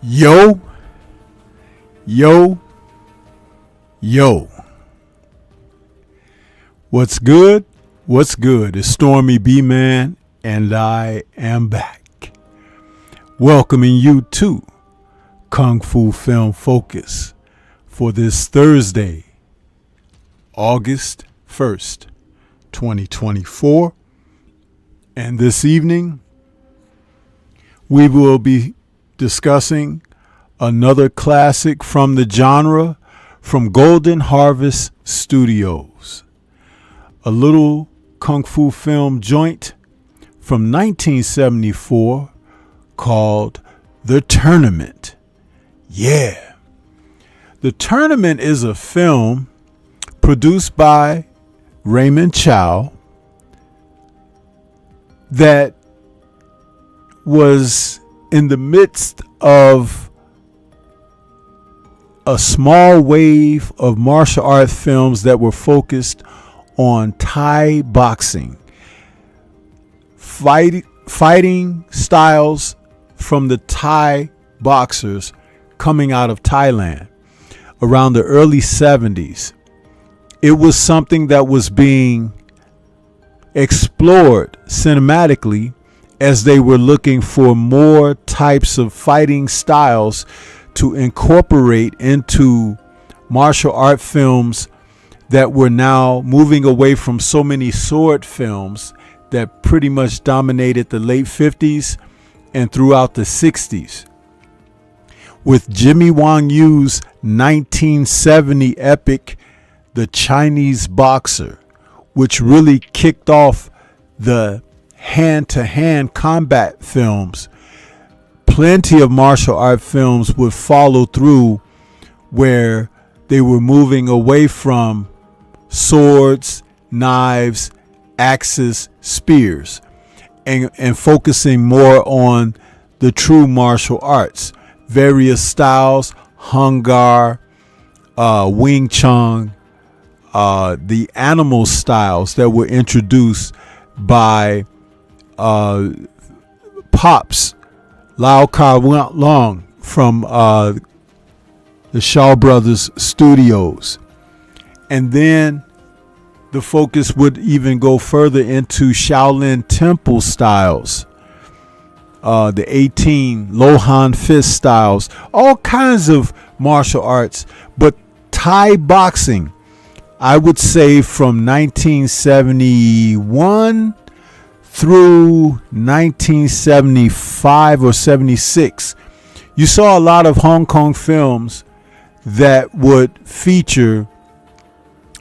Yo, yo, yo. What's good? What's good? It's Stormy B Man, and I am back. Welcoming you to Kung Fu Film Focus for this Thursday, August 1st, 2024. And this evening, we will be discussing another classic from the genre from Golden Harvest Studios. A little Kung Fu film joint from 1974 called The Tournament. Yeah. The Tournament is a film produced by Raymond Chow that was in the midst of a small wave of martial art films that were focused on Thai boxing, fighting styles from the Thai boxers coming out of Thailand around the early 70s. It was something that was being explored cinematically as they were looking for more types of fighting styles to incorporate into martial art films that were now moving away from so many sword films that pretty much dominated the late 50s and throughout the 60s. With Jimmy Wang Yu's 1970 epic, The Chinese Boxer, which really kicked off the hand-to-hand combat films. Plenty of martial art films would follow through where they were moving away from swords, knives, axes, spears, and focusing more on the true martial arts. Various styles, Hung Gar, Wing Chun, the animal styles that were introduced by Pops Lau Kar Long from the Shaw Brothers Studios. And then the focus would even go further into Shaolin Temple styles, the 18 Lohan Fist styles, all kinds of martial arts. But Thai boxing, I would say from 1971 through 1975 or 76, you saw a lot of Hong Kong films that would feature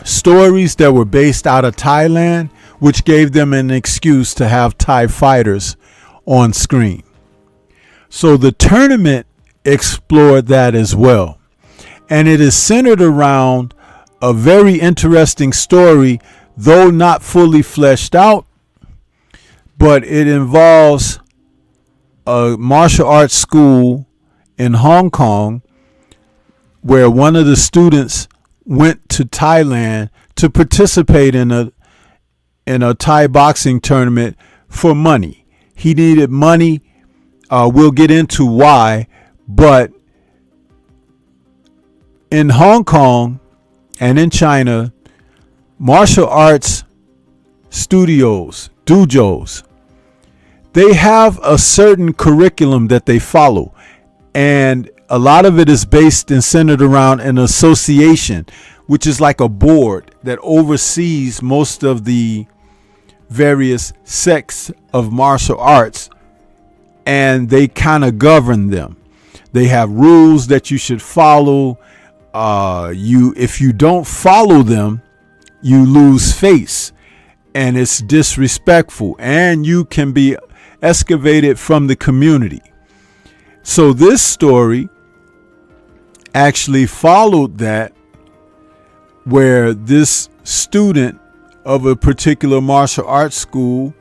stories that were based out of Thailand, which gave them an excuse to have Thai fighters on screen. So the tournament explored that as well. And it is centered around a very interesting story, though not fully fleshed out, but it involves a martial arts school in Hong Kong where one of the students went to Thailand to participate in a Thai boxing tournament for money. He needed money. We'll get into why, but in Hong Kong and in China, martial arts studios, dojos, they have a certain curriculum that they follow. And a lot of it is based and centered around an association, which is like a board that oversees most of the various sects of martial arts, and they kind of govern them. They have rules that you should follow. If you don't follow them, you lose face, and it's disrespectful, and you can be excavated from the community. So this story actually followed that, where this student of a particular martial arts school,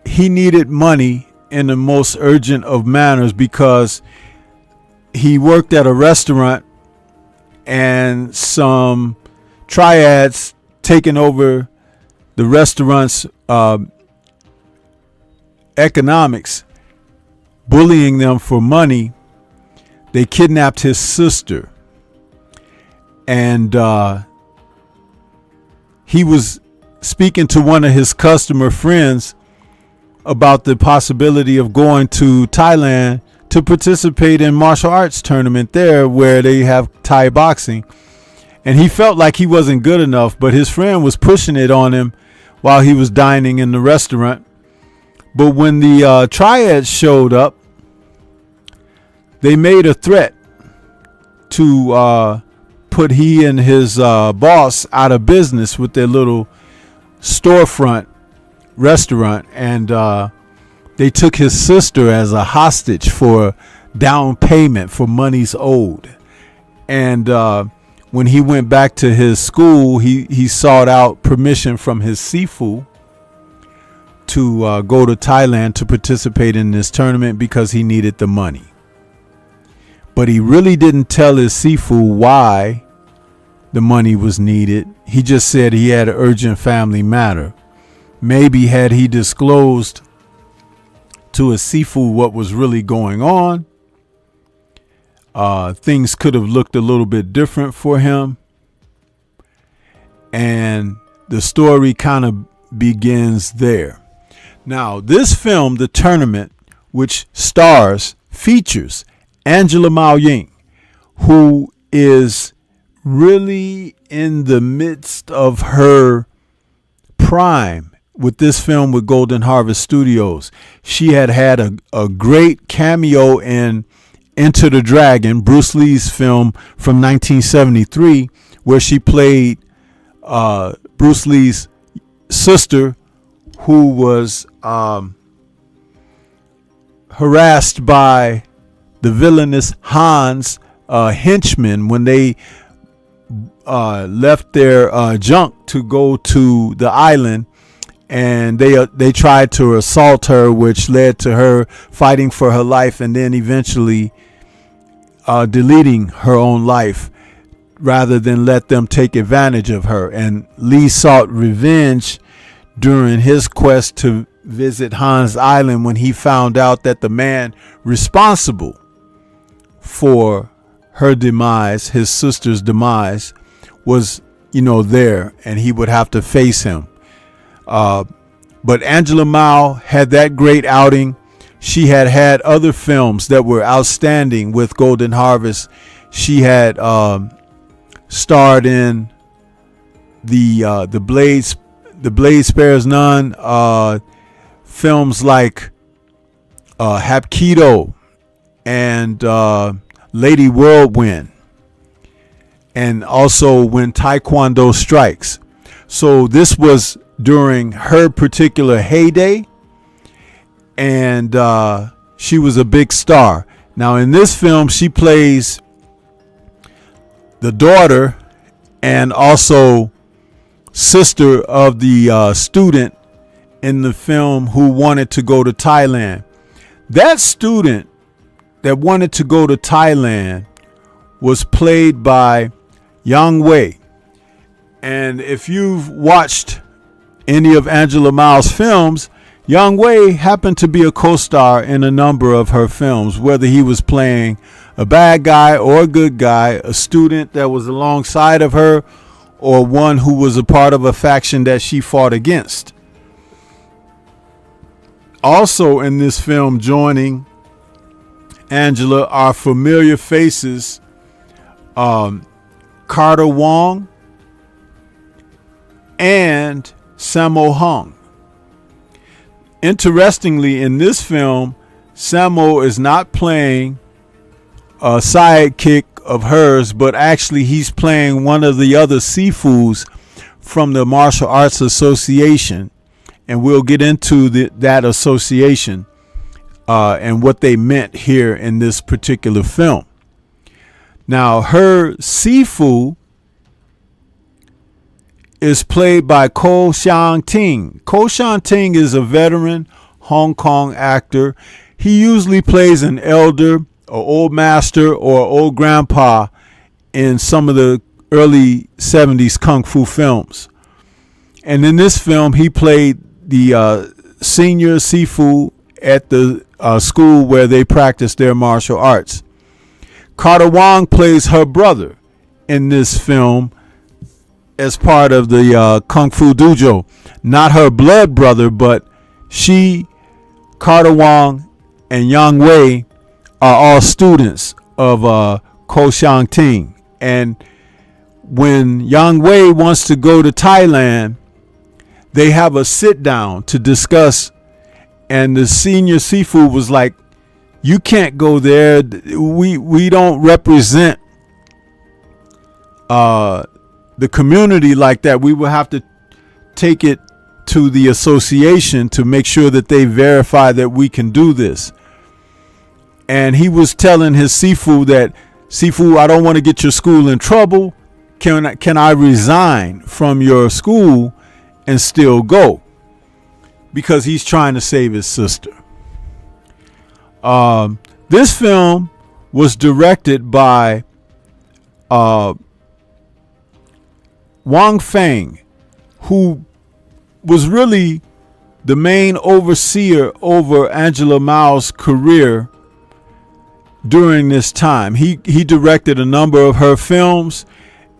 he needed money in the most urgent of manners because he worked at a restaurant and some triads taking over the restaurant's economics, bullying them for money. They kidnapped his sister, and he was speaking to one of his customer friends about the possibility of going to Thailand to participate in martial arts tournament there where they have Thai boxing. And he felt like he wasn't good enough, but his friend was pushing it on him while he was dining in the restaurant. But when the triads showed up, they made a threat to put he and his boss out of business with their little storefront restaurant, and they took his sister as a hostage for down payment for monies owed. And when he went back to his school, he sought out permission from his sifu to go to Thailand to participate in this tournament because he needed the money. But he really didn't tell his sifu why the money was needed. He just said he had an urgent family matter. Maybe had he disclosed to his sifu what was really going on, things could have looked a little bit different for him. And the story kind of begins there. Now, this film, The Tournament, which features Angela Mao Ying, who is really in the midst of her prime with this film with Golden Harvest Studios. She had a great cameo in Enter the Dragon, Bruce Lee's film from 1973, where she played Bruce Lee's sister, who was harassed by the villainous Han's henchmen when they left their junk to go to the island, and they tried to assault her, which led to her fighting for her life and then eventually deleting her own life rather than let them take advantage of her. And Lee sought revenge during his quest to visit Han's Island when he found out that the man responsible for her demise, his sister's demise, was, there, and he would have to face him. But Angela Mao had that great outing. She had other films that were outstanding with Golden Harvest. She had starred in the Blade Spares None, films like Hapkido and Lady Whirlwind, and also When Taekwondo Strikes. So this was during her particular heyday, and she was a big star. Now in this film, she plays the daughter and also sister of the student in the film who wanted to go to Thailand. That student that wanted to go to Thailand was played by Yang Wei. And if you've watched any of Angela Mao's films, Yang Wei happened to be a co-star in a number of her films, whether he was playing a bad guy or a good guy, a student that was alongside of her, or one who was a part of a faction that she fought against. Also in this film, joining Angela are familiar faces, Carter Wong and Sammo Hung. Interestingly, in this film, Sammo is not playing a sidekick of hers, but actually he's playing one of the other Sifus from the Martial Arts Association, and we'll get into that association and what they meant here in this particular film. Now, her Sifu is played by Ko Shan Ting. Ko Shan Ting is a veteran Hong Kong actor. He usually plays an elder, an old master, or old grandpa in some of the early 70s Kung Fu films. And in this film, he played the senior Sifu at the school where they practice their martial arts. Carter Wong plays her brother in this film as part of the Kung Fu Dojo. Not her blood brother, but she, Carter Wong, and Yang Wei are all students of Ko Shan Ting. And when Yang Wei wants to go to Thailand, they have a sit down to discuss, and the senior Sifu was like, you can't go there. We don't represent the community like that. We will have to take it to the association to make sure that they verify that we can do this. And he was telling his Sifu that, Sifu, I don't want to get your school in trouble. Can I resign from your school and still go? Because he's trying to save his sister. This film was directed by Wang Feng, who was really the main overseer over Angela Mao's career during this time. He directed a number of her films,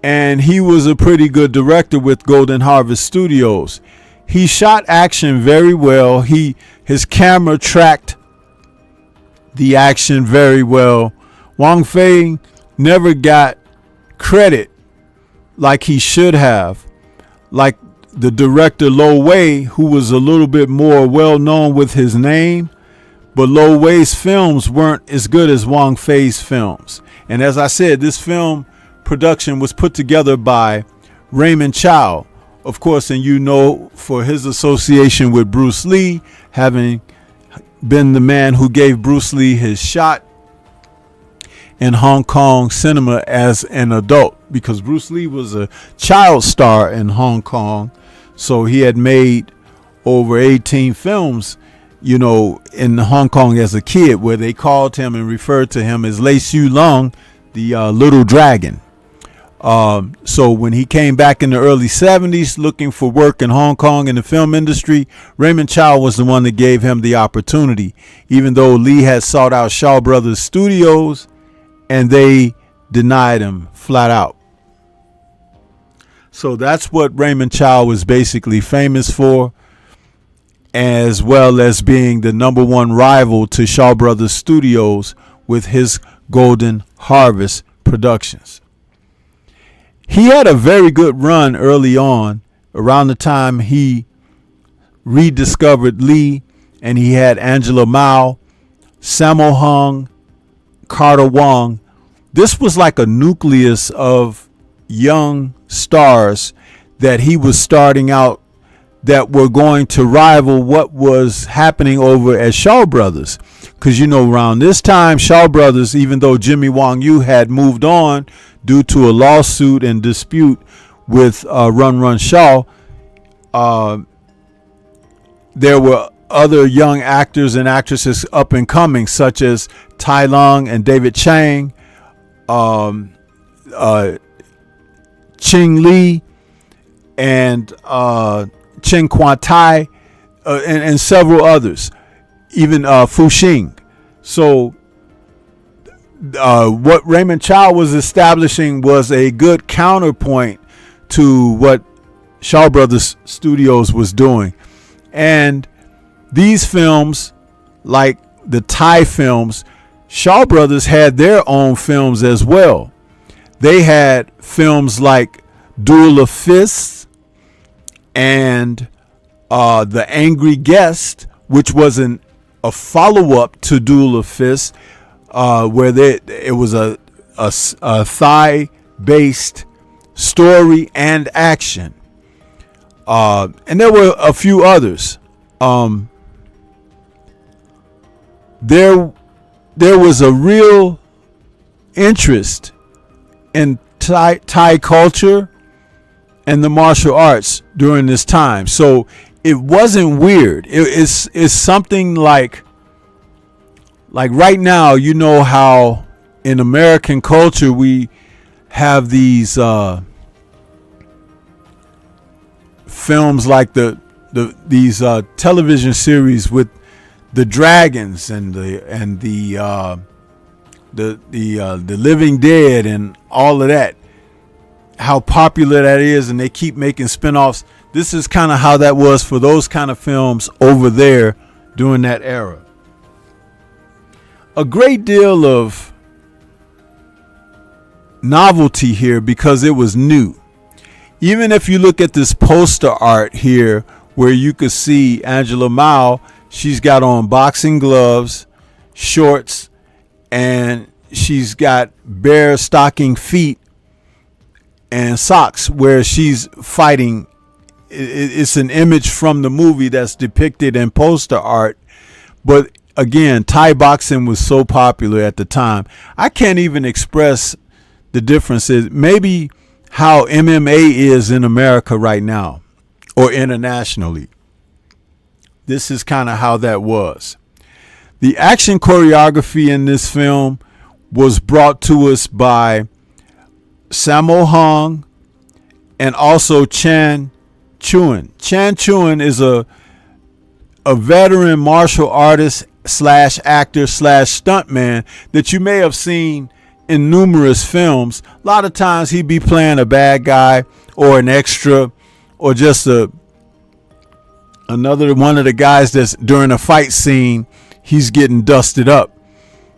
and he was a pretty good director with Golden Harvest Studios. He shot action very well. His camera tracked the action very well. Wang Fei never got credit like he should have, like the director Lo Wei, who was a little bit more well known with his name, but Lo Wei's films weren't as good as Wang Fei's films. And as I said, this film production was put together by Raymond Chow, of course, and you know, for his association with Bruce Lee, having been the man who gave Bruce Lee his shot in Hong Kong cinema as an adult, because Bruce Lee was a child star in Hong Kong. So he had made over 18 films, you know, in Hong Kong as a kid, where they called him and referred to him as Lei Siu Lung, the little dragon. So when he came back in the early 70s looking for work in Hong Kong in the film industry, Raymond Chow was the one that gave him the opportunity, even though Lee had sought out Shaw Brothers Studios and they denied him flat out. So that's what Raymond Chow was basically famous for, as well as being the #1 rival to Shaw Brothers Studios with his Golden Harvest Productions. He had a very good run early on, around the time he rediscovered Lee, and he had Angela Mao, Sammo Hung, Carter Wong. This was like a nucleus of young stars that he was starting out that were going to rival what was happening over at Shaw Brothers. Because, around this time, Shaw Brothers, even though Jimmy Wong Yu had moved on due to a lawsuit and dispute with Run Run Shaw, there were other young actors and actresses up and coming, such as Tai Lung and David Chang, Ching Lee, and Chen Quan Tai, and several others, even Fu Xing. So what Raymond Chow was establishing was a good counterpoint to what Shaw Brothers Studios was doing. And these films, like the Thai films, Shaw Brothers had their own films as well. They had films like Duel of Fists and The Angry Guest, which was a follow-up to Duel of Fists, where it was a Thai-based story and action. And there were a few others. There was a real interest in Thai culture and the martial arts during this time. So it wasn't weird. It's something like right now, how in American culture we have these films like these television series with the dragons and the Living Dead and all of that, how popular that is, and they keep making spinoffs. This is kind of how that was for those kind of films over there during that era. A great deal of novelty here because it was new. Even if you look at this poster art here, where you could see Angela Mao, she's got on boxing gloves, shorts, and she's got bare stocking feet and socks where she's fighting. It's an image from the movie that's depicted in poster art. But again, Thai boxing was so popular at the time. I can't even express the differences. Maybe how MMA is in America right now or internationally. This is kind of how that was. The action choreography in this film was brought to us by Sammo Hung and also Chan Chuan. Chan Chuan is a veteran martial artist / actor / stuntman that you may have seen in numerous films. A lot of times he'd be playing a bad guy or an extra or just another one of the guys that's during a fight scene, he's getting dusted up.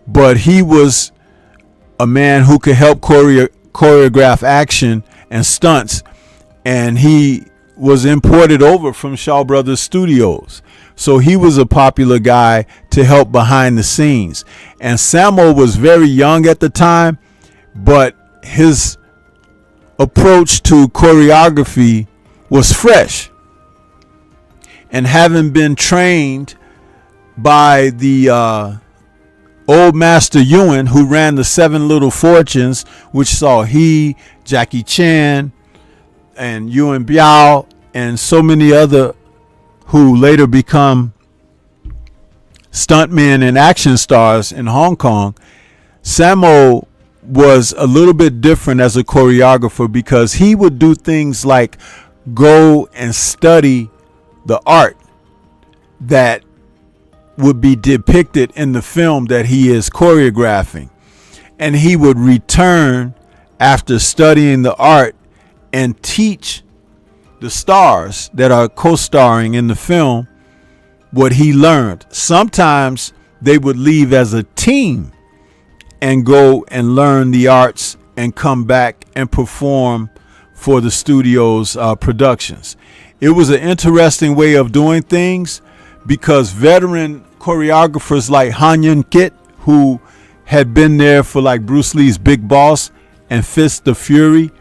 But he was a man who could help choreograph action and stunts, and he was imported over from Shaw Brothers Studios. So he was a popular guy to help behind the scenes. And Sammo was very young at the time, but his approach to choreography was fresh. And having been trained by the old master Ewan, who ran the Seven Little Fortunes, which saw he, Jackie Chan, and Yuan Biao, and so many other who later become stuntmen and action stars in Hong Kong, Sammo was a little bit different as a choreographer because he would do things like go and study the art that would be depicted in the film that he is choreographing. And he would return after studying the art and teach the stars that are co-starring in the film what he learned. Sometimes they would leave as a team and go and learn the arts and come back and perform for the studio's productions. It was an interesting way of doing things because veteran choreographers like Han Yun Kit, who had been there for like Bruce Lee's Big Boss and Fist of Fury,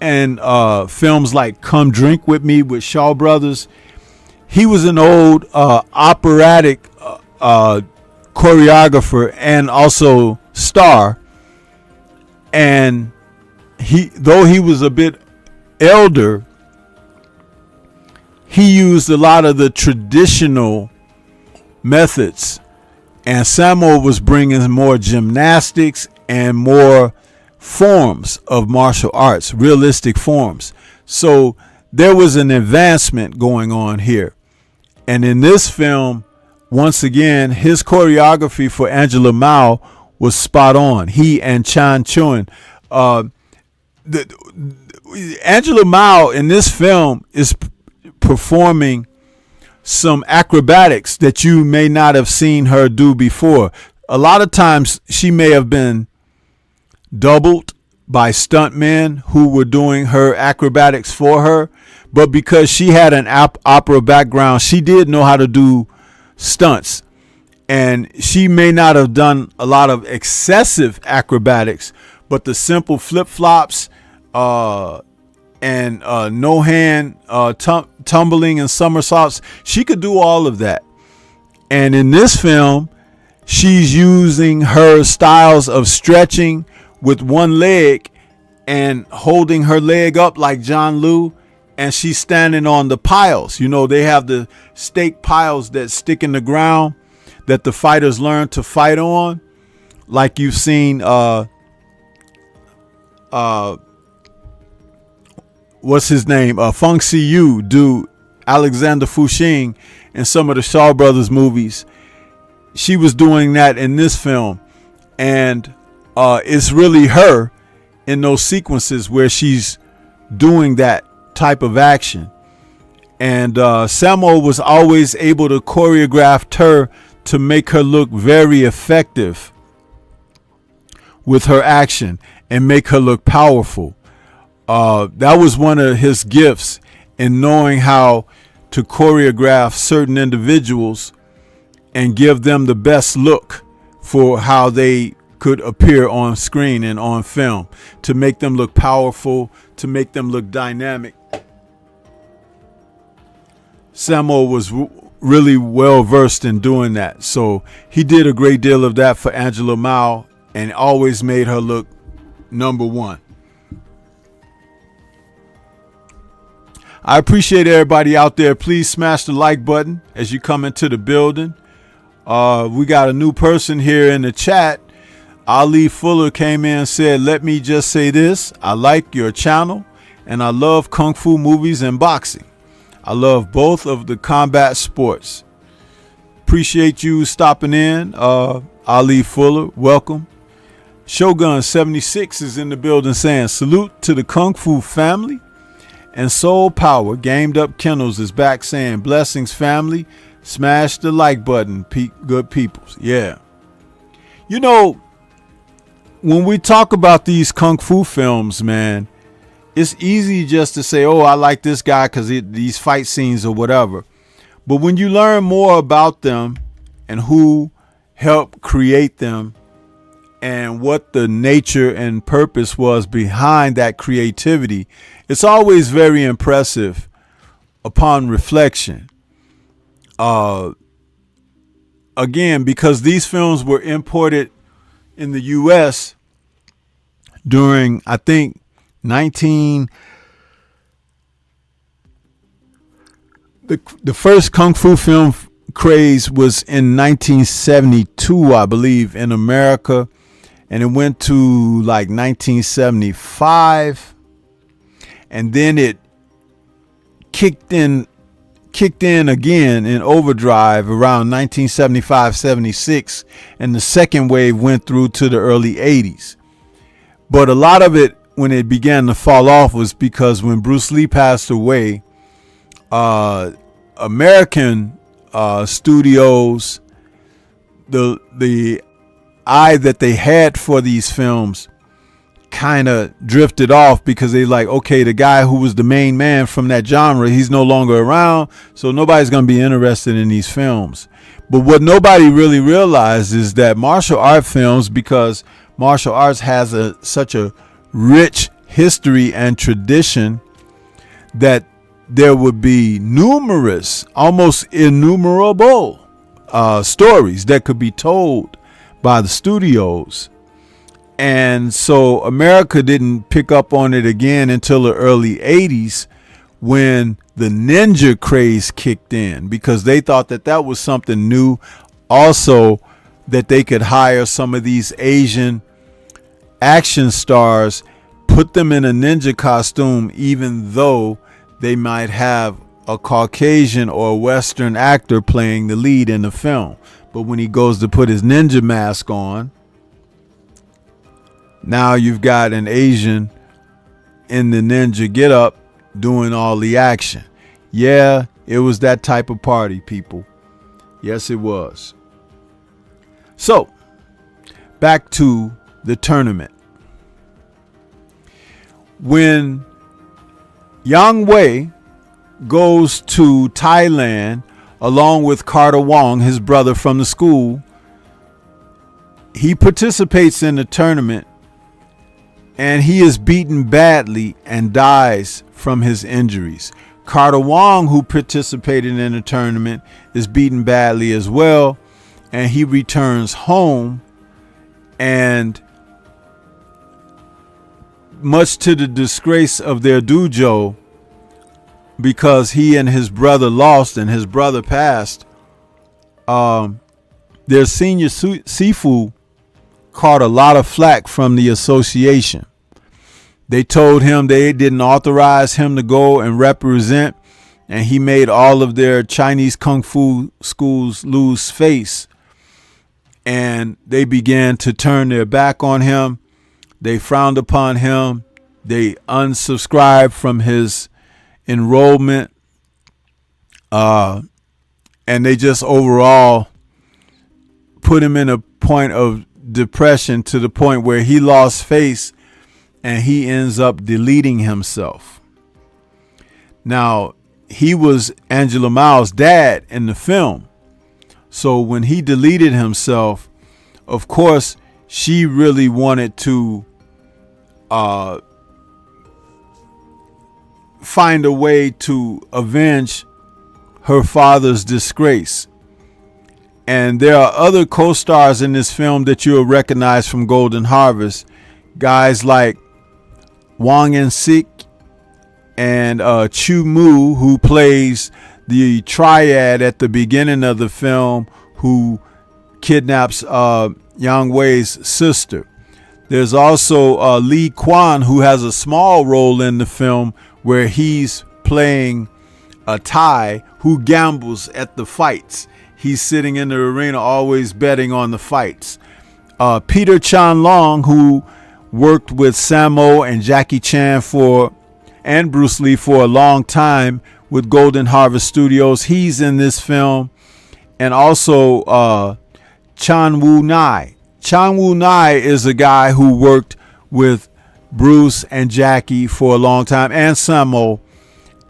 and films like Come Drink With Me with Shaw Brothers. He was an old operatic choreographer and also star. And though he was a bit elder, he used a lot of the traditional methods, and Samuel was bringing more gymnastics and more forms of martial arts, realistic forms. So there was an advancement going on here. And in this film, once again, his choreography for Angela Mao was spot on. He and Chan Chun. Angela Mao in this film is performing some acrobatics that you may not have seen her do before. A lot of times she may have been doubled by stuntmen who were doing her acrobatics for her, but because she had an opera background, she did know how to do stunts. And she may not have done a lot of excessive acrobatics, but the simple flip-flops and no hand tumbling and somersaults, she could do all of that. And in this film, she's using her styles of stretching with one leg and holding her leg up like John Liu, and she's standing on the piles. You know, they have the stake piles that stick in the ground that the fighters learn to fight on, like you've seen what's his name? Feng Siyu do Alexander Fuxing in some of the Shaw Brothers movies. She was doing that in this film. And it's really her in those sequences where she's doing that type of action. And Sammo was always able to choreograph her to make her look very effective with her action and make her look powerful. That was one of his gifts in knowing how to choreograph certain individuals and give them the best look for how they could appear on screen and on film, to make them look powerful, to make them look dynamic. Sammo was really well versed in doing that. So he did a great deal of that for Angela Mao and always made her look number one. I appreciate everybody out there. Please smash the like button as you come into the building. We got a new person here in the chat. Ali Fuller came in and said, "Let me just say this. I like your channel and I love Kung Fu movies and boxing. I love both of the combat sports." Appreciate you stopping in. Ali Fuller, welcome. Shogun 76 is in the building saying, "Salute to the Kung Fu family." And Soul Power, Gamed Up Kennels, is back saying, "Blessings, family. Smash the like button, good peoples." Yeah. You know, when we talk about these Kung Fu films, man, it's easy just to say, "Oh, I like this guy because these fight scenes or whatever." But when you learn more about them and who helped create them and what the nature and purpose was behind that creativity, it's always very impressive upon reflection. Again, because these films were imported in the U.S. during, I think, the first Kung Fu film craze was in 1972, I believe, in America. And it went to like 1975. And then it kicked in again in overdrive around 1975-76, and the second wave went through to the early 80s. But a lot of it, when it began to fall off, was because when Bruce Lee passed away, American studios, the eye that they had for these films kind of drifted off, because they like, okay, the guy who was the main man from that genre, he's no longer around, so nobody's going to be interested in these films. But what nobody really realized is that martial art films, because martial arts has such a rich history and tradition that there would be numerous, almost innumerable stories that could be told by the studios. And so America didn't pick up on it again until the early 80s, when the ninja craze kicked in, because they thought that that was something new. Also, that they could hire some of these Asian action stars, put them in a ninja costume, even though they might have a Caucasian or a Western actor playing the lead in the film. But when he goes to put his ninja mask on, now you've got an Asian in the ninja getup doing all the action. Yeah, it was that type of party, people. Yes, it was. So, back to the tournament. When Yang Wei goes to Thailand along with Carter Wong, his brother from the school, he participates in the tournament, and he is beaten badly and dies from his injuries. Carter Wong, who participated in the tournament, is beaten badly as well, and he returns home, and much to the disgrace of their dojo, because he and his brother lost and his brother passed, their senior Sifu caught a lot of flack from the association. They told him they didn't authorize him to go and represent, and he made all of their Chinese kung fu schools lose face, and they began to turn their back on him. They frowned upon him. They unsubscribed from his enrollment, and they just overall put him in a point of depression, to the point where he lost face and he ends up deleting himself. Now, he was Angela Mao's dad in the film, so when he deleted himself, of course, she really wanted to find a way to avenge her father's disgrace. And there are other co-stars in this film that you'll recognize from Golden Harvest. Guys like Wang En-sik and Chu Mu, who plays the triad at the beginning of the film, who kidnaps Yang Wei's sister. There's also Lee Kwan, who has a small role in the film, where he's playing a Thai who gambles at the fights. He's sitting in the arena always betting on the fights. Peter Chan Long, who worked with Sammo and Jackie Chan and Bruce Lee for a long time with Golden Harvest Studios, he's in this film. And also Chan Woo Nai. Chan Woo Nai is a guy who worked with Bruce and Jackie for a long time, and Sammo,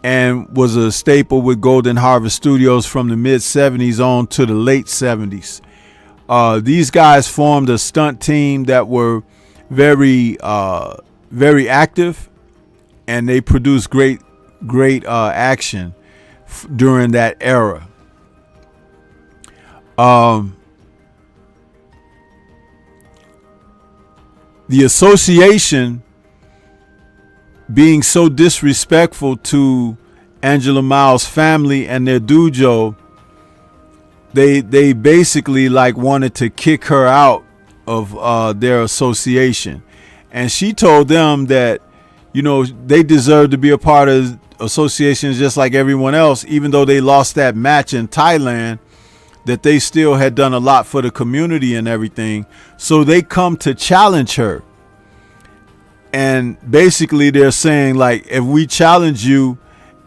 and was a staple with Golden Harvest Studios from the mid-70s on to the late 70s. These guys formed a stunt team that were very active, and they produced great action during that era. The association, being so disrespectful to Angela Mao's family and their dojo, they basically wanted to kick her out of their association. And she told them that, they deserve to be a part of associations just like everyone else, even though they lost that match in Thailand, that they still had done a lot for the community and everything. So they come to challenge her. And basically they're saying, if we challenge you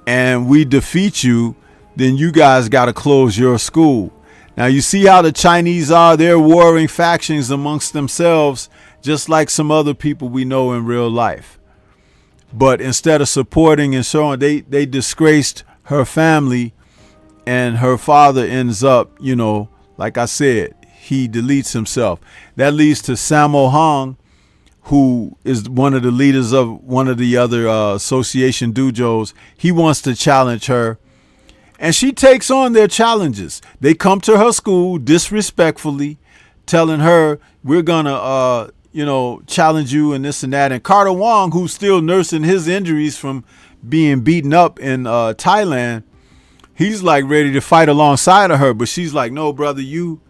and we defeat you, then you guys got to close your school. Now, you see how the Chinese are. They're warring factions amongst themselves, just like some other people we know in real life. But instead of supporting and so on, they disgraced her family, and her father ends up, like I said, he deletes himself. That leads to Sammo Hung, who is one of the leaders of one of the other association dojos, he wants to challenge her. And she takes on their challenges. They come to her school disrespectfully, telling her, we're going to, challenge you and this and that. And Carter Wong, who's still nursing his injuries from being beaten up in Thailand, he's like ready to fight alongside of her. But she's like, no, brother, you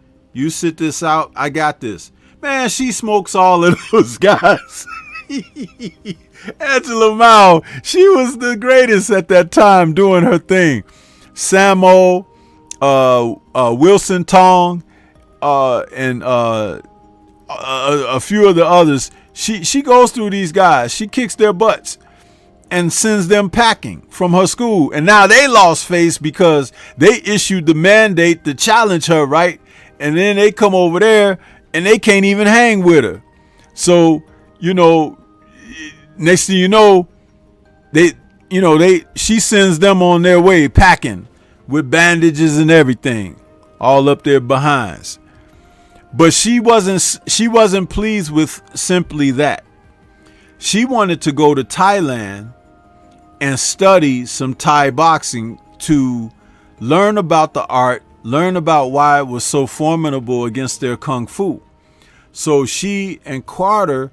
sit this out. I got this. Man, she smokes all of those guys. Angela Mao, she was the greatest at that time doing her thing. Samo, Wilson Tong, and a few of the others. She goes through these guys. She kicks their butts and sends them packing from her school. And now they lost face because they issued the mandate to challenge her, right? And then they come over there and they can't even hang with her. So, next thing you know, she sends them on their way packing with bandages and everything all up their behinds. But she wasn't pleased with simply that. She wanted to go to Thailand and study some Thai boxing to learn about the art, learn about why it was so formidable against their kung fu. So she and Carter,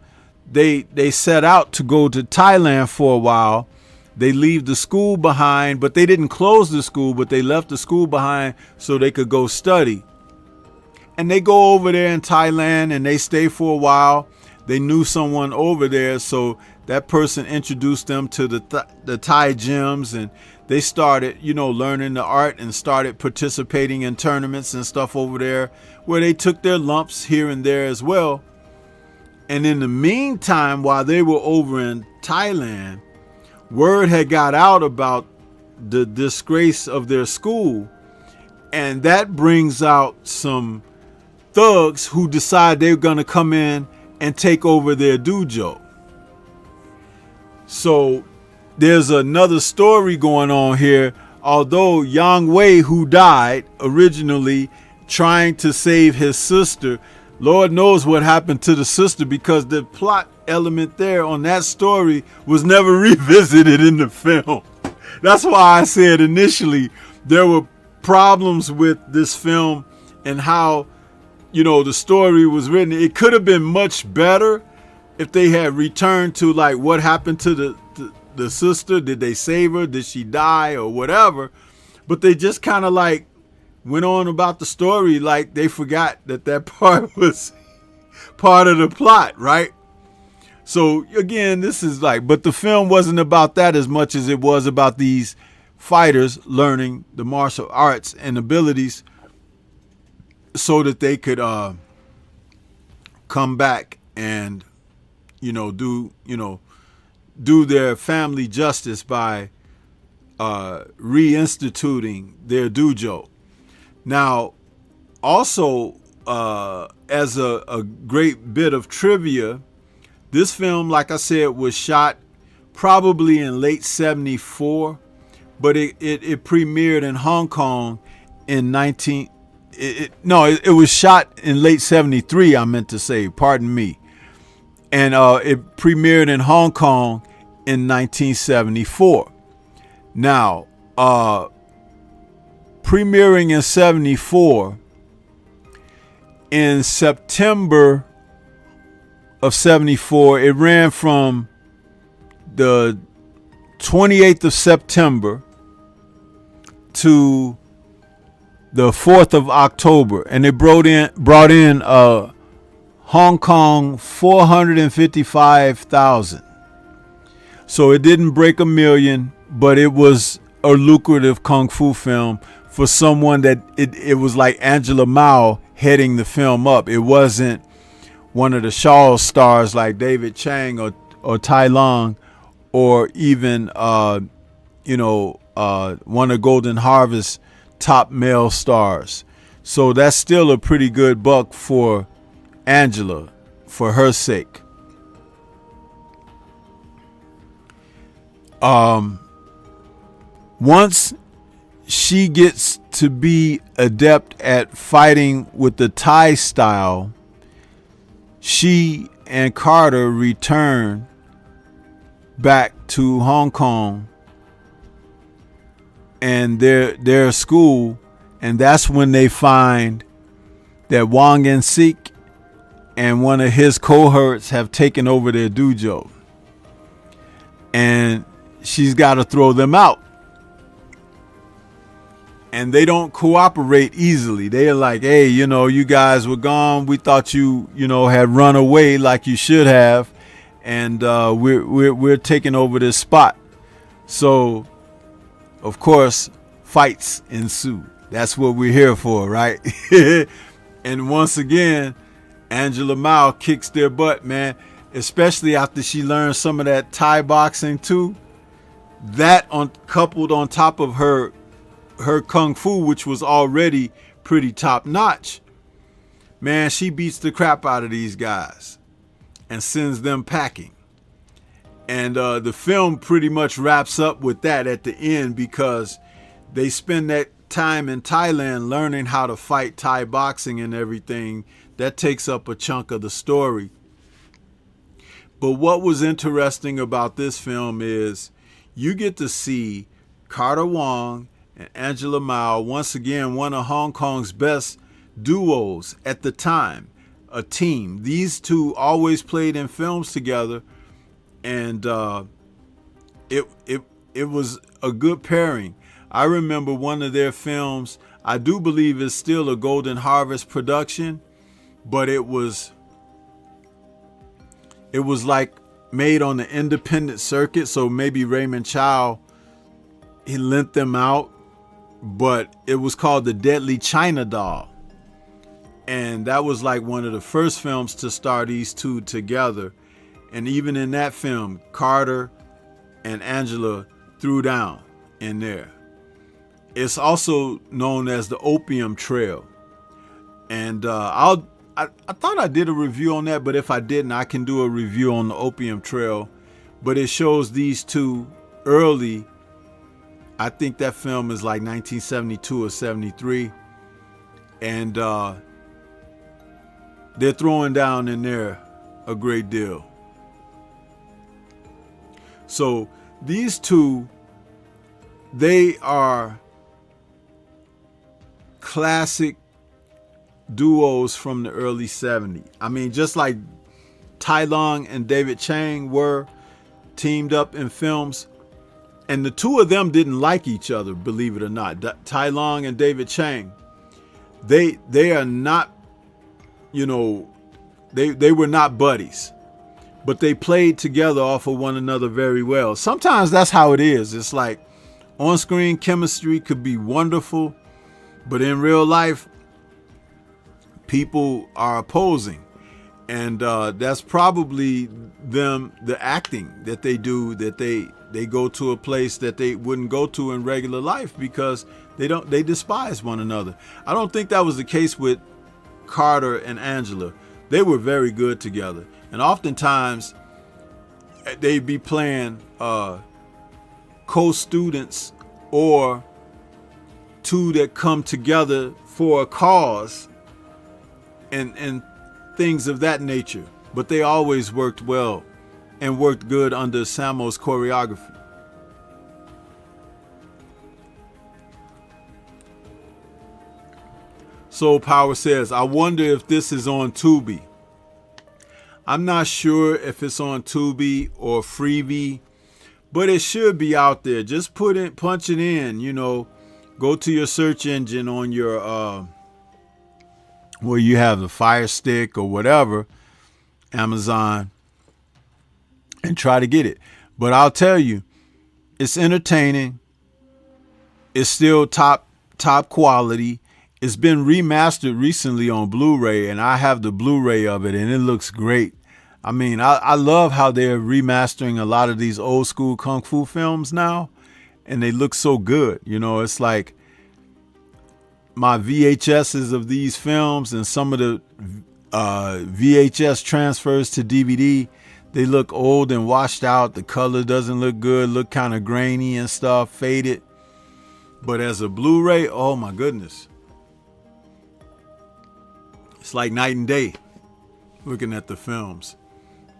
they set out to go to Thailand for a while. They leave the school behind, but they didn't close the school, but they left the school behind so they could go study. And they go over there in Thailand and they stay for a while. They knew someone over there, so that person introduced them to the Thai gyms, and they started, learning the art and started participating in tournaments and stuff over there where they took their lumps here and there as well. And in the meantime, while they were over in Thailand, word had got out about the disgrace of their school, and that brings out some thugs who decide they're going to come in and take over their dojo. So there's another story going on here. Although Yang Wei, who died originally trying to save his sister, Lord knows what happened to the sister, because the plot element there on that story was never revisited in the film. That's why I said initially there were problems with this film and how, the story was written. It could have been much better if they had returned to like what happened to the sister. Did they save her? Did she die or whatever? But they just kind of like went on about the story like they forgot that part was part of the plot, right? So again, this is like, but the film wasn't about that as much as it was about these fighters learning the martial arts and abilities so that they could come back and do their family justice by reinstituting their dojo. Now, also as a great bit of trivia, this film, like I said, was shot probably in late 74, but it premiered in Hong Kong in it was shot in late 73, I meant to say, pardon me. And it premiered in Hong Kong in 1974. Now, premiering in 74, in September of 74, it ran from the 28th of September to the 4th of October, and it brought in Hong Kong 455,000. So it didn't break 1 million, but it was a lucrative kung fu film for someone that it was like Angela Mao heading the film up. It wasn't one of the Shaw stars like David Chang or Tai Lung, or even one of Golden Harvest's top male stars. So that's still a pretty good buck for Angela, for her sake. Once she gets to be adept at fighting with the Thai style, she and Carter return back to Hong Kong and their school, and that's when they find that Wong and Sik and one of his cohorts have taken over their dojo, and she's got to throw them out. And they don't cooperate easily. They're like, hey, you guys were gone. We thought you had run away like you should have, and we're taking over this spot. So, of course, fights ensue. That's what we're here for, right? And once again, Angela Mao kicks their butt, man. Especially after she learns some of that Thai boxing too. That coupled on top of her kung fu, which was already pretty top notch, man, she beats the crap out of these guys and sends them packing. And the film pretty much wraps up with that at the end, because they spend that time in Thailand learning how to fight Thai boxing and everything. That takes up a chunk of the story. But what was interesting about this film is you get to see Carter Wong and Angela Mao, once again, one of Hong Kong's best duos at the time, a team. These two always played in films together, and it was a good pairing. I remember one of their films, I do believe it's still a Golden Harvest production, but it was like made on the independent circuit, so maybe Raymond Chow, he lent them out. But it was called The Deadly China Doll. And that was like one of the first films to star these two together. And even in that film, Carter and Angela threw down in there. It's also known as the Opium Trail. And I thought I did a review on that, but if I didn't, I can do a review on the Opium Trail. But it shows these two early. I think that film is like 1972 or 73. And they're throwing down in there a great deal. So these two, they are classic duos from the early 70s. I mean, just like Tai Lung and David Chang were teamed up in films. And the two of them didn't like each other, believe it or not. Tai Lung and David Chang, they are not, they were not buddies, but they played together off of one another very well. Sometimes that's how it is. It's like on-screen chemistry could be wonderful, but in real life, people are opposing. And that's probably the acting that they do, that they go to a place that they wouldn't go to in regular life because they despise one another. I don't think that was the case with Carter and Angela. They were very good together. And oftentimes they'd be playing co-students or two that come together for a cause and things of that nature. But they always worked well and worked good under Sammo's choreography. Soul Power says, I wonder if this is on Tubi. I'm not sure if it's on Tubi or Freevee, but it should be out there. Just punch it in, go to your search engine on your, where you have the Fire Stick or whatever, Amazon, and try to get it. But I'll tell you, it's entertaining. It's still top quality. It's been remastered recently on Blu-ray, and I have the Blu-ray of it, and it looks great. I mean, I love how they're remastering a lot of these old school Kung Fu films now, and they look so good. It's like my VHSs of these films and some of the VHS transfers to DVD, they look old and washed out. The color doesn't look good, look kind of grainy and stuff, faded. But as a Blu-ray, oh my goodness. It's like night and day looking at the films.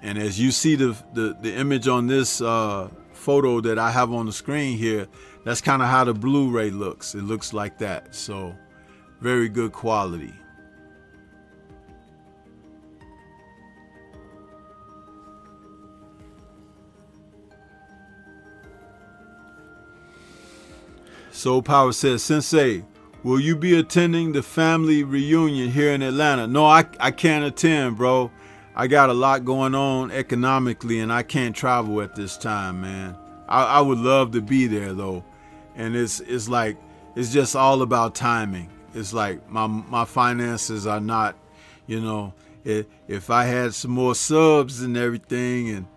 And as you see the image on this photo that I have on the screen here, that's kind of how the Blu-ray looks. It looks like that. So very good quality. Soul Power says, Sensei, will you be attending the family reunion here in Atlanta? No, I can't attend, bro. I got a lot going on economically, and I can't travel at this time, man. I would love to be there, though. And it's like, it's just all about timing. It's like my finances are not, you know, if I had some more subs and everything, and,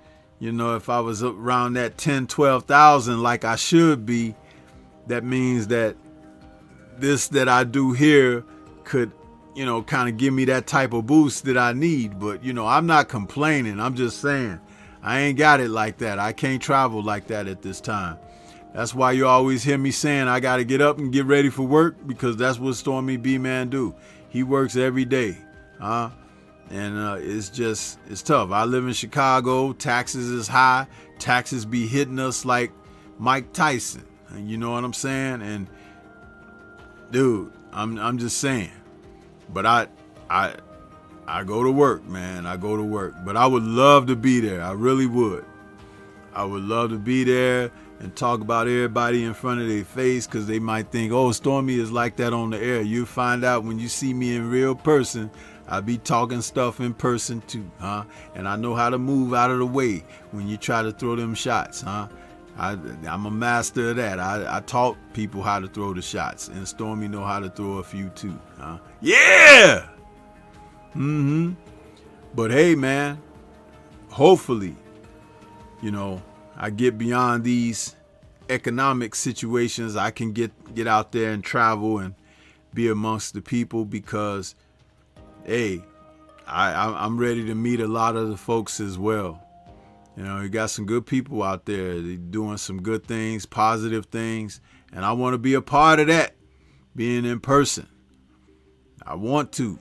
you know, if I was around that 10, 12,000 like I should be, that means that this that I do here could, you know, kind of give me that type of boost that I need. But, you know, I'm not complaining. I'm just saying I ain't got it like that. I can't travel like that at this time. That's why you always hear me saying I got to get up and get ready for work, because that's what Stormy B-Man do. He works every day. And it's tough. I live in Chicago. Taxes is high. Taxes be hitting us like Mike Tyson. And you know what I'm saying? And dude, I'm just saying. But I go to work, man. I go to work. But I would love to be there. I really would. I would love to be there and talk about everybody in front of their face, because they might think, oh, Stormy is like that on the air. You'll find out when you see me in real person. I be talking stuff in person too, and I know how to move out of the way when you try to throw them shots, I'm a master of that. I taught people how to throw the shots, and Stormy know how to throw a few too. Yeah. But hey, man, hopefully, you know, I get beyond these economic situations. I can get out there and travel and be amongst the people, because, hey, I'm ready to meet a lot of the folks as well. You know, you got some good people out there. They're doing some good things, positive things. And I want to be a part of that, being in person. I want to.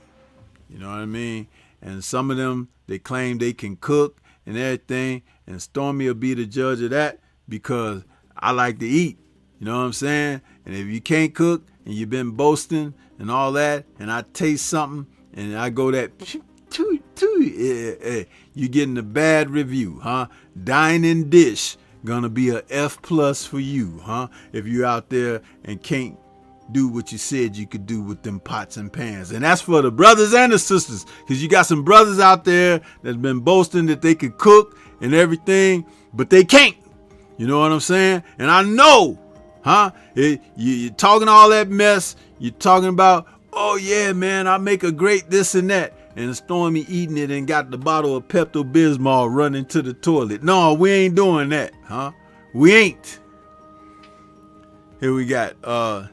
You know what I mean? And some of them, they claim they can cook and everything. And Stormy will be the judge of that, because I like to eat. You know what I'm saying? And if you can't cook and you've been boasting and all that, and I taste something and I go that... you getting a bad review, Dining dish gonna be a F+ for you, if you're out there and can't do what you said you could do with them pots and pans. And that's for the brothers and the sisters, because you got some brothers out there that's been boasting that they could cook and everything, but they can't. You know what I'm saying? And I know, you're talking all that mess. You're talking about, oh yeah, man, I make a great this and that. And Stormy eating it and got the bottle of Pepto-Bismol running to the toilet. No, we ain't doing that, We ain't. Here we got, oh,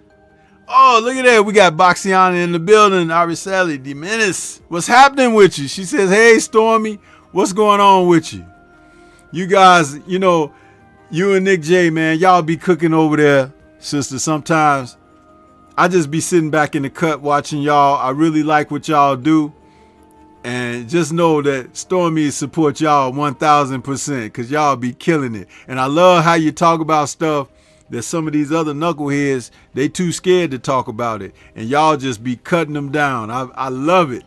look at that. We got Boxiana in the building. Arisali Diminis. What's happening with you? She says, hey, Stormy, what's going on with you? You guys, you know, you and Nick J, man, y'all be cooking over there, sister. Sometimes I just be sitting back in the cut watching y'all. I really like what y'all do. And just know that Stormy support y'all 1,000%, because y'all be killing it. And I love how you talk about stuff that some of these other knuckleheads, they too scared to talk about it. And y'all just be cutting them down. I love it.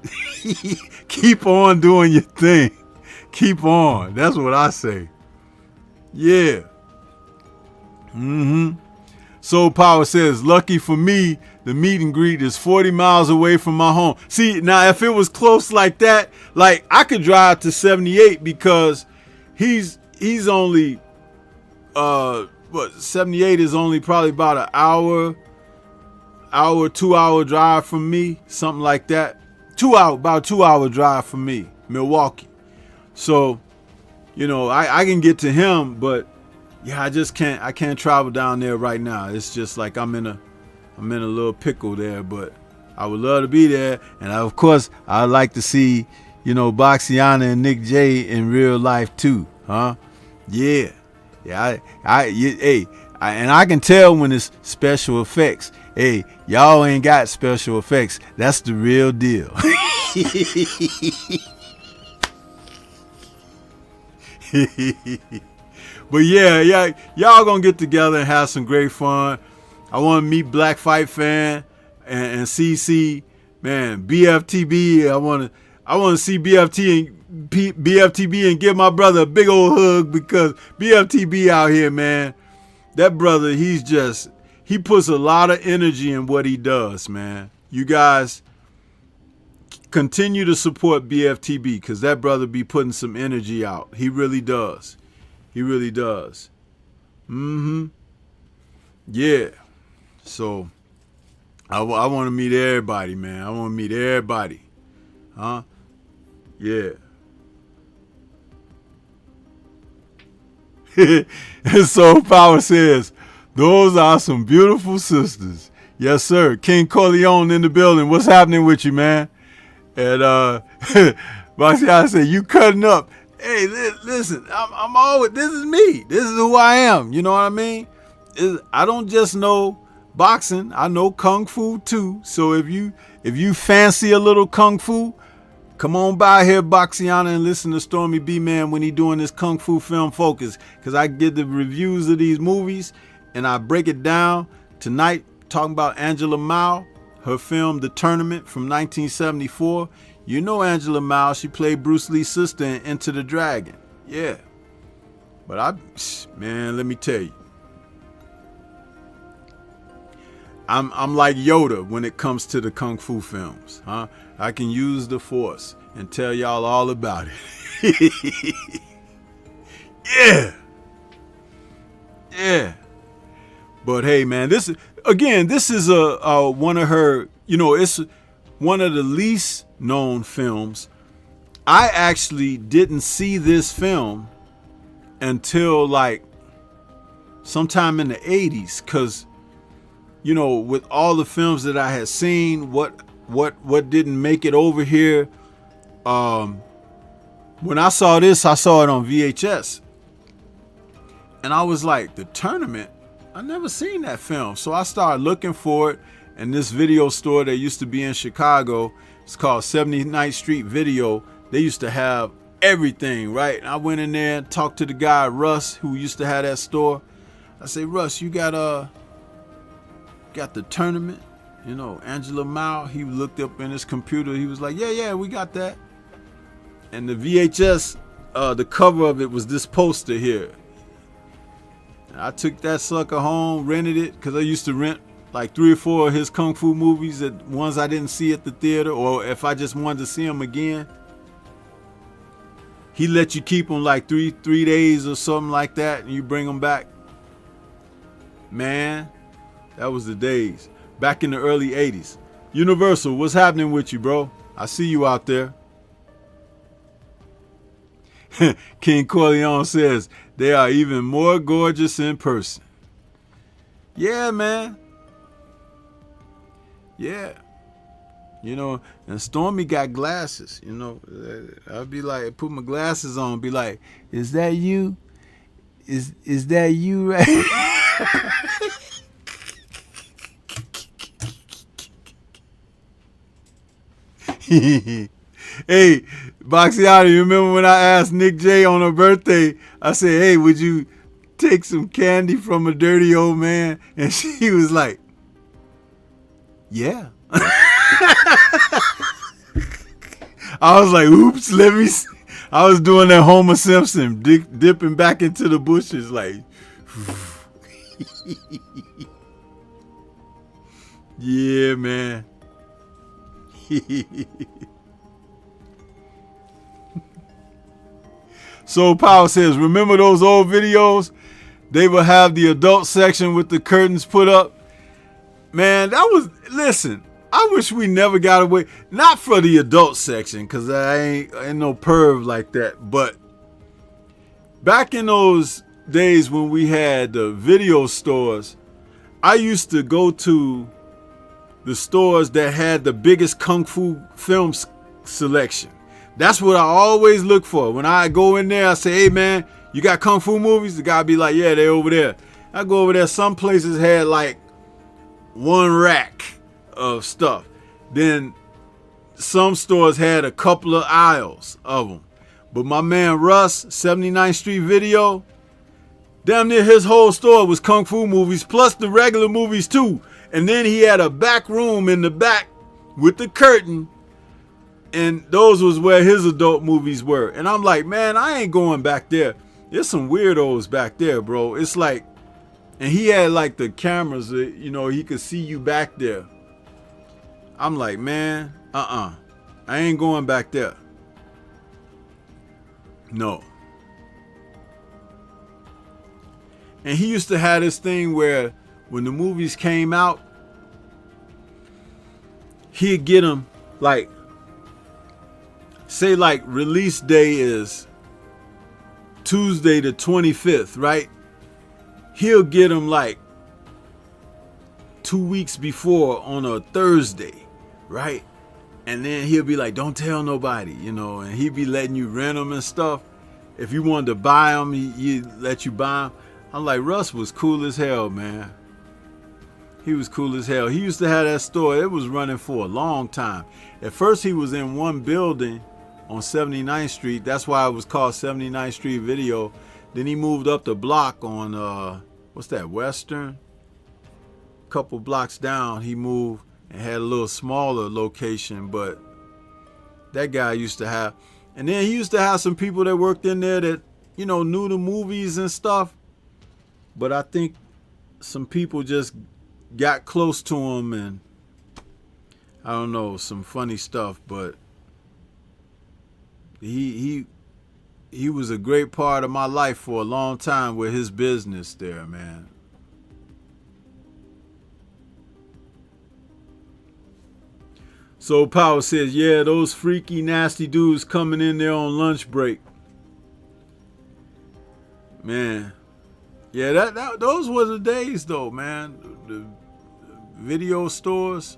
Keep on doing your thing. Keep on. That's what I say. Yeah. Soul Power says, lucky for me, the meet and greet is 40 miles away from my home. See, now if it was close like that, like I could drive to 78, because he's only 78 is only probably about an hour, 2-hour drive from me, something like that. About a 2-hour drive from me, Milwaukee. So, you know, I can get to him, but yeah, I can't travel down there right now. It's just like I'm in a little pickle there, but I would love to be there. And of course, I'd like to see, you know, Boxiana and Nick J in real life too, Yeah. Yeah, and I can tell when it's special effects. Hey, y'all ain't got special effects. That's the real deal. But yeah, y'all gonna get together and have some great fun. I want to meet Black Fight Fan and CC, man. BFTB. I want to see BFTB and give my brother a big old hug, because BFTB out here, man. That brother, he puts a lot of energy in what he does, man. You guys continue to support BFTB, because that brother be putting some energy out. He really does. He really does. Yeah. So I want to meet everybody, man. I want to meet everybody. Huh? Yeah. And so Power says, those are some beautiful sisters. Yes, sir. King Corleone in the building. What's happening with you, man? And Baxiana said, you cutting up. Hey, listen, I'm always, this is me. This is who I am. You know what I mean? I don't just know boxing. I know Kung Fu too. So if you fancy a little Kung Fu, come on by here, Baxiana, and listen to Stormy B Man when he doing this Kung Fu Film Focus. Because I get the reviews of these movies and I break it down. Tonight, talking about Angela Mao, her film The Tournament from 1974. You know Angela Mao, she played Bruce Lee's sister in Enter the Dragon. Yeah. But man, let me tell you. I'm like Yoda when it comes to the Kung Fu films. Huh? I can use the Force and tell y'all all about it. Yeah. Yeah. But hey, man, this is one of her, it's one of the least known films. I actually didn't see this film until like sometime in the 80s, because with all the films that I had seen, what didn't make it over here, when I saw this, I saw it on VHS, and I was like, The Tournament, I never seen that film. So I started looking for it, and this video store that used to be in Chicago, it's called 79th Street Video. They used to have everything, right? And I went in there and talked to the guy, Russ, who used to have that store. I say, Russ, you got The Tournament? Angela Mao. He looked up in his computer. He was like, yeah, we got that. And the VHS, the cover of it was this poster here. I took that sucker home, rented it, because I used to rent like 3 or 4 of his Kung Fu movies, ones I didn't see at the theater, or if I just wanted to see them again. He let you keep them like three days or something like that, and you bring them back. Man, that was the days. Back in the early 80s. Universal, what's happening with you, bro? I see you out there. King Corleone says, they are even more gorgeous in person. Yeah, man. Yeah. And Stormy got glasses, I'd be like, put my glasses on, be like, is that you? Is that you, right? Hey, Baxiana, you remember when I asked Nick J on her birthday, I said, hey, would you take some candy from a dirty old man? And she was like, yeah. I was like, oops, I was doing that Homer Simpson, dipping back into the bushes like, yeah, man. So Power says, remember those old videos? They would have the adult section with the curtains put up. Man, listen, I wish we never got away. Not for the adult section, because I ain't no perv like that. But back in those days when we had the video stores, I used to go to the stores that had the biggest Kung Fu film selection. That's what I always look for. When I go in there, I say, hey, man, you got Kung Fu movies? The guy be like, yeah, they over there. I go over there. Some places had like one rack of stuff. Then some stores had a couple of aisles of them. But my man Russ, 79th Street Video, damn near his whole store was kung fu movies plus the regular movies too. And then he had a back room in the back with the curtain, and those was where his adult movies were. And I'm like, man, I ain't going back there. There's some weirdos back there, bro. It's like, and he had like the cameras, you know, he could see you back there. I'm like, man, I ain't going back there. No. And he used to have this thing where when the movies came out, he'd get them like, say like release day is Tuesday the 25th, right? He'll get them like 2 weeks before on a Thursday, right? And then he'll be like, don't tell nobody, you know, and he'd be letting you rent them and stuff. If you wanted to buy them, he'd let you buy them. I'm like, Russ was cool as hell, man. He was cool as hell. He used to have that store. It was running for a long time. At first, he was in one building on 79th Street. That's why it was called 79th Street Video. Then he moved up the block on, what's that, Western? A couple blocks down, he moved and had a little smaller location. But that guy used to have, and then he used to have some people that worked in there that, you know, knew the movies and stuff. But I think some people just got close to him and I don't know, some funny stuff, but he was a great part of my life for a long time with his business there, man. So Power says, yeah, those freaky nasty dudes coming in there on lunch break. Man. Yeah, those were the days though, man. The video stores.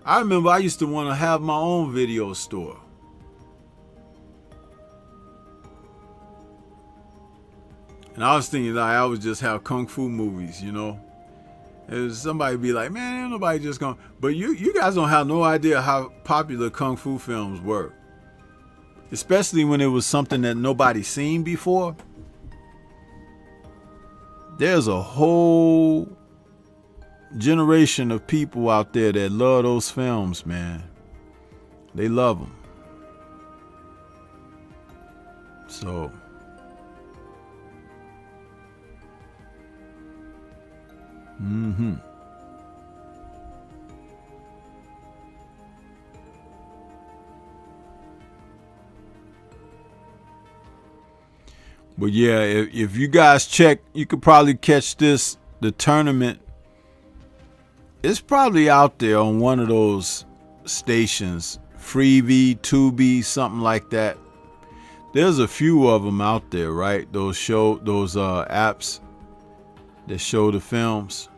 I remember I used to want to have my own video store. And I was thinking like I would just have kung fu movies, you know. And somebody be like, man, ain't nobody just gonna. But you guys don't have no idea how popular kung fu films were. Especially when it was something that nobody seen before. There's a whole generation of people out there that love those films, man. They love them. So, But yeah, if you guys check, you could probably catch this, the tournament. It's probably out there on one of those stations, Freebie, Tubi, something like that. There's a few of them out there, right? Those apps that show the films.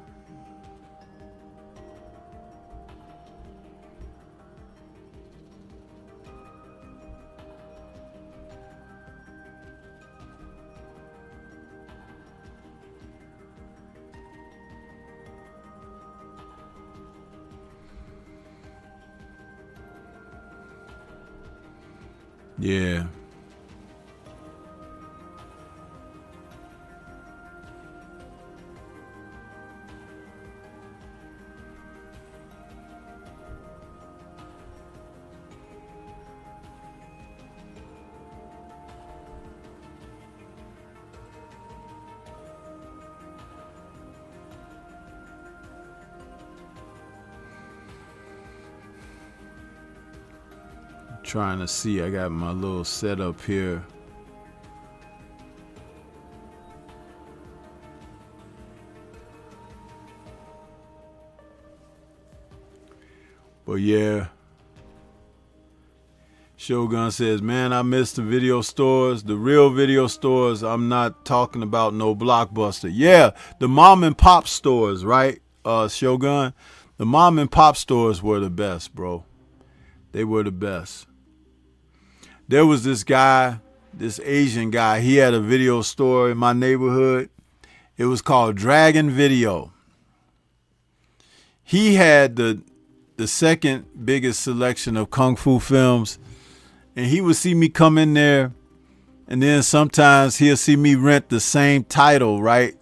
Yeah. Trying to see, I got my little setup here. But yeah, Shogun says, man, I miss the video stores, the real video stores. I'm not talking about no Blockbuster. Yeah, the mom and pop stores, right? Shogun, the mom and pop stores were the best, bro. They were the best. There was this guy, this Asian guy, he had a video store in my neighborhood. It was called Dragon Video. He had the second biggest selection of kung fu films, and he would see me come in there And then sometimes he'll see me rent the same title, right?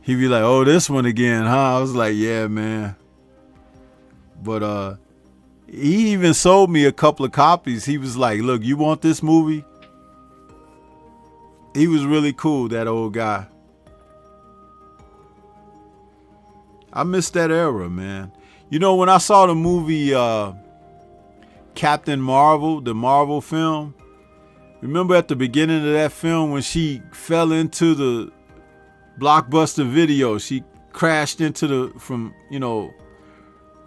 He'd be like, oh, this one again, huh? I was like, yeah, man. But he even sold me a couple of copies. He was like, look, you want this movie? He was really cool, that old guy. I miss that era, man. You know, when I saw the movie Captain Marvel, the Marvel film, remember at the beginning of that film when she fell into the Blockbuster Video, she crashed into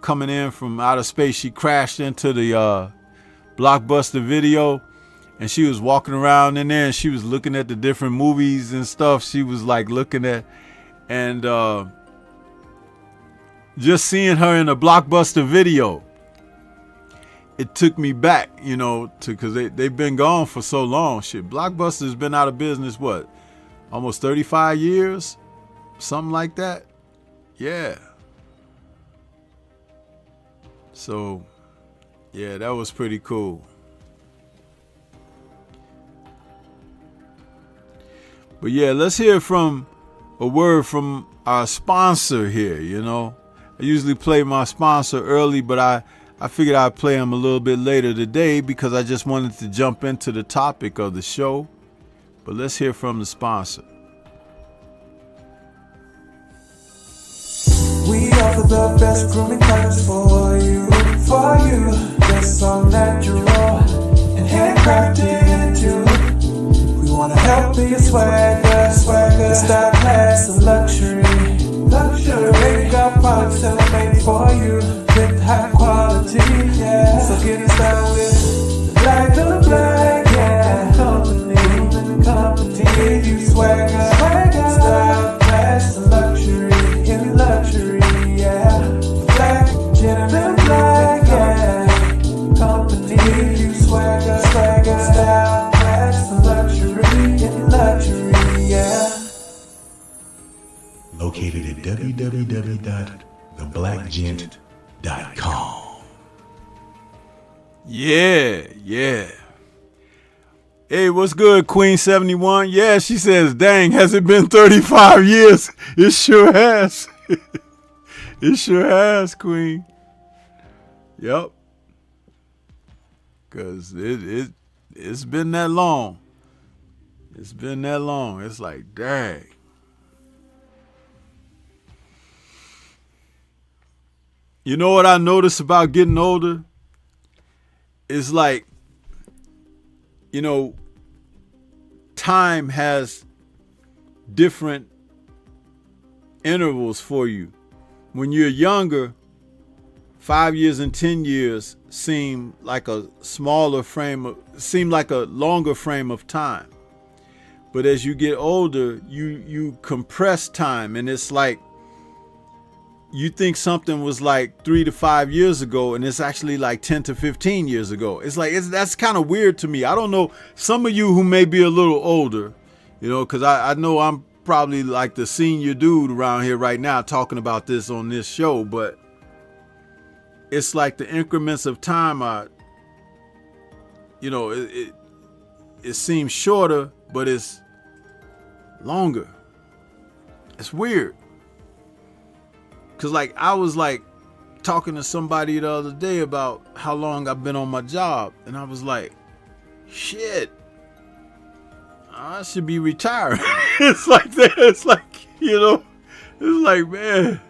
coming in from outer space, she crashed into the Blockbuster Video, and she was walking around in there and she was looking at the different movies and stuff she was like looking at, and just seeing her in a Blockbuster Video, it took me back, because they've been gone for so long. Shit, Blockbuster's been out of business, what, almost 35 years? Something like that? Yeah. So, yeah, that was pretty cool. But yeah, let's hear from a word from our sponsor here, I usually play my sponsor early, but I figured I'd play him a little bit later today because I just wanted to jump into the topic of the show. But let's hear from the sponsor. We offer the best grooming products for you. Just so natural and handcrafted too. We wanna help be a swagger, style, class, and luxury. Make our products tailor-made for you with high quality, yeah. So get in style with the black, yeah. Company, give you swagger, style, class, and luxury, in luxury, yeah. Black, gentleman, black, yeah. Company, give you swagger, style, class, and luxury, in luxury, yeah. Located at www.theblackgent.com. Yeah. Hey, what's good, Queen 71? Yeah, she says, dang, has it been 35 years? It sure has. It sure has, Queen. Yep. Because it's been that long. It's been that long. It's like, dang. You know what I notice about getting older? It's like, time has different intervals for you. When you're younger, 5 years and 10 years seem like a longer frame of time. But as you get older, you compress time, and it's like you think something was like 3 to 5 years ago, and it's actually like 10 to 15 years ago. It's like, that's kind of weird to me. I don't know, some of you who may be a little older, because I know I'm probably like the senior dude around here right now talking about this on this show, but it's like the increments of time it seems shorter, but it's longer. It's weird. Cause like I was like talking to somebody the other day about how long I've been on my job, and I was like, shit, I should be retired. It's like that. It's like, it's like, man,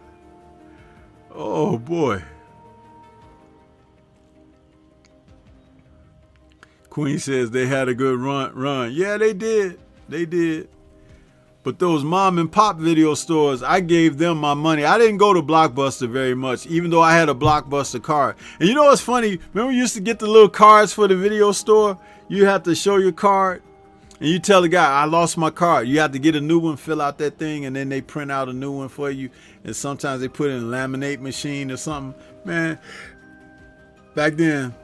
oh boy. Queen says they had a good run. Yeah, they did. But those mom and pop video stores, I gave them my money. I didn't go to Blockbuster very much, even though I had a Blockbuster card. And you know what's funny? Remember we used to get the little cards for the video store? You have to show your card, and you tell the guy, I lost my card. You have to get a new one, fill out that thing, and then they print out a new one for you. And sometimes they put it in a laminate machine or something. Man, back then,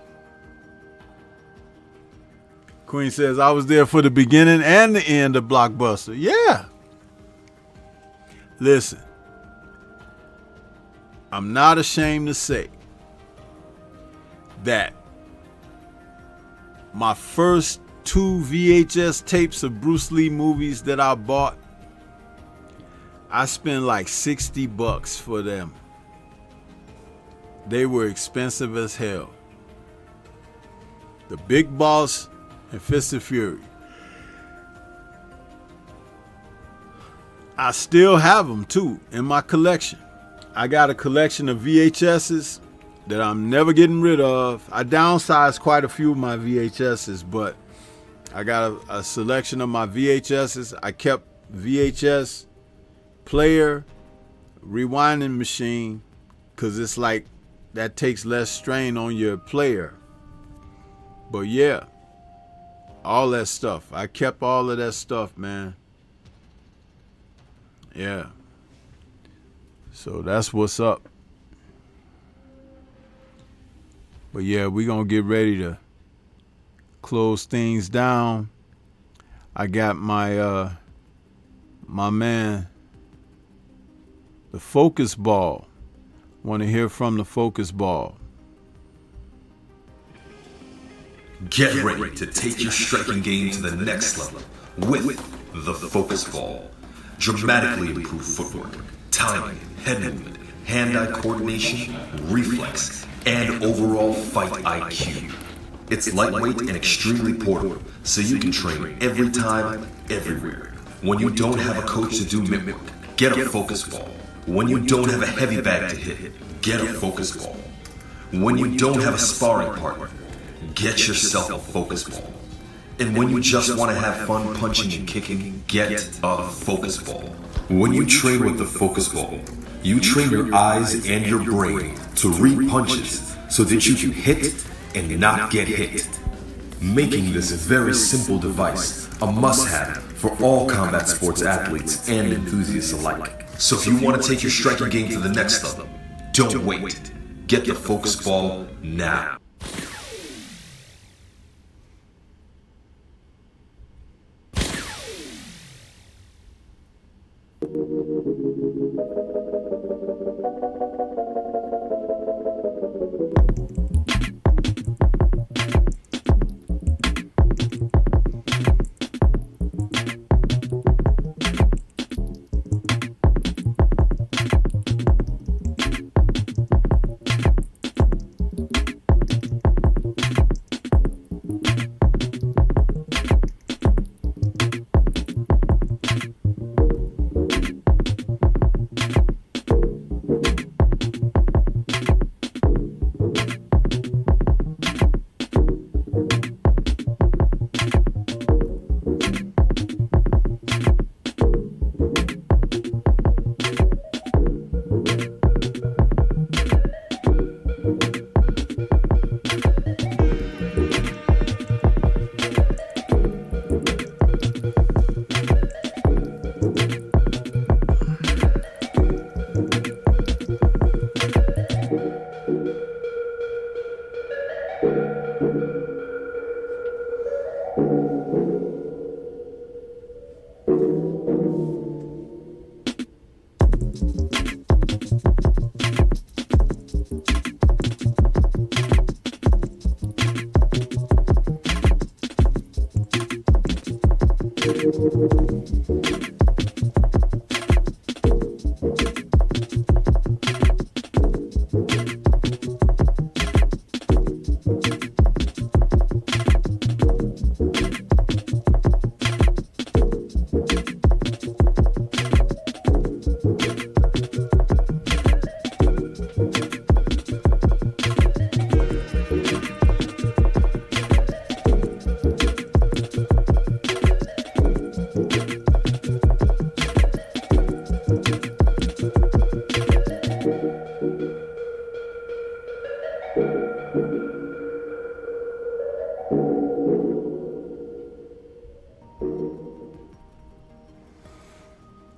Queen says, I was there for the beginning and the end of Blockbuster. Yeah. Listen, I'm not ashamed to say that my first 2 VHS tapes of Bruce Lee movies that I bought. I spent like $60 for them. They were expensive as hell. The Big Boss and Fist of Fury. I still have them too in my collection. I got a collection of VHSs that I'm never getting rid of. I downsized quite a few of my VHSs, but I got a selection of my VHSs. I kept VHS player, rewinding machine, because it's like that takes less strain on your player. But yeah, all that stuff. I kept all of that stuff, man. Yeah. So that's what's up. But yeah, we're going to get ready to close things down. I got my my man, the Focus Ball. Want to hear from the Focus Ball. Get ready to take your striking game to the next level with the Focus Ball. Dramatically improved footwork, timing, head movement, hand-eye coordination, reflex, and overall fight IQ. It's lightweight and extremely portable, so you can train every time, everywhere. When you don't have a coach to do mitt work, get a Focus Ball. When you don't have a heavy bag to hit, get a Focus Ball. When you don't have a sparring partner, get yourself a Focus Ball. And when you just want to have fun punching and kicking, get a Focus Ball. When you train with the Focus Ball, you train your eyes and your brain to read punches so that you can hit and not get hit. Making this very simple device a must-have for all combat sports athletes and enthusiasts alike. So if you want to take your striking game to the next level, don't wait. Get the Focus Ball now.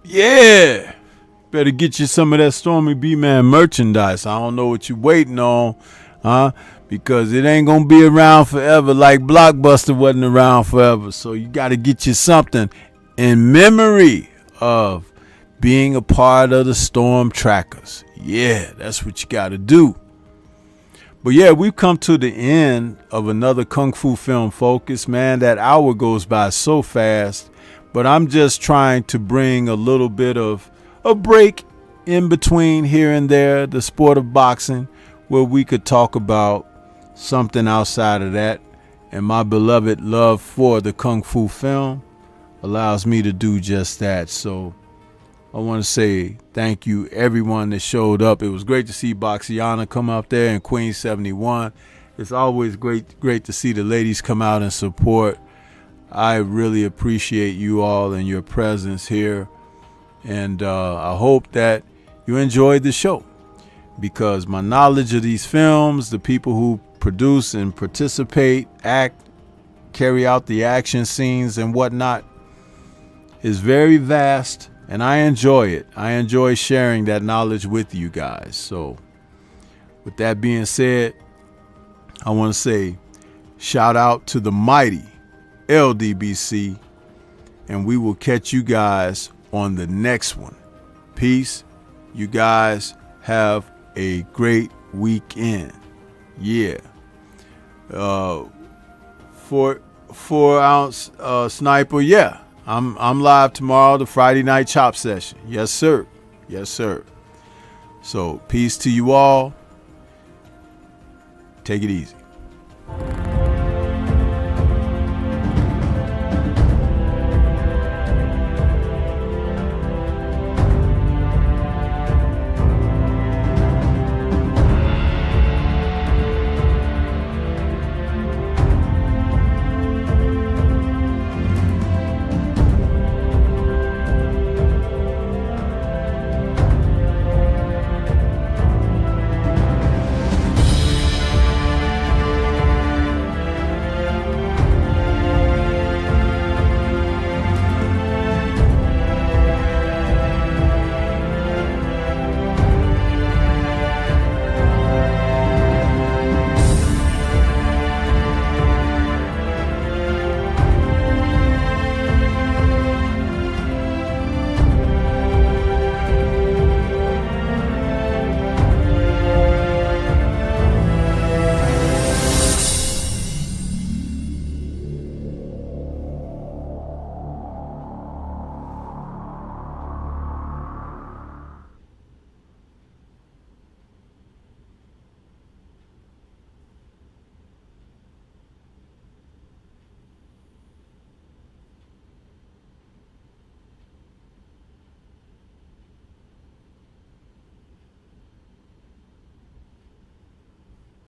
Yeah, better get you some of that Stormy B-Man merchandise. I don't know what you're waiting on, huh? Because it ain't gonna be around forever like Blockbuster wasn't around forever. So you got to get you something in memory of being a part of the Storm Trackers. Yeah, that's what you got to do. But yeah, we've come to the end of another Kung Fu Film Focus. Man, that hour goes by so fast. But I'm just trying to bring a little bit of a break in between here and there, the sport of boxing, where we could talk about something outside of that. And my beloved love for the Kung Fu film allows me to do just that. So I want to say thank you everyone that showed up. It was great to see Boxiana come up there in Queen 71. It's always great to see the ladies come out and support. I really appreciate you all and your presence here. And I hope that you enjoyed the show, because my knowledge of these films, the people who produce and participate, act, carry out the action scenes and whatnot, is very vast. And I enjoy it. I enjoy sharing that knowledge with you guys. So with that being said, I want to say shout out to the mighty LDBC, and we will catch you guys on the next one. Peace. You guys have a great weekend. Yeah. 4-ounce sniper. Yeah. I'm live tomorrow, the Friday night chop session. Yes, sir. Yes, sir. So peace to you all. Take it easy.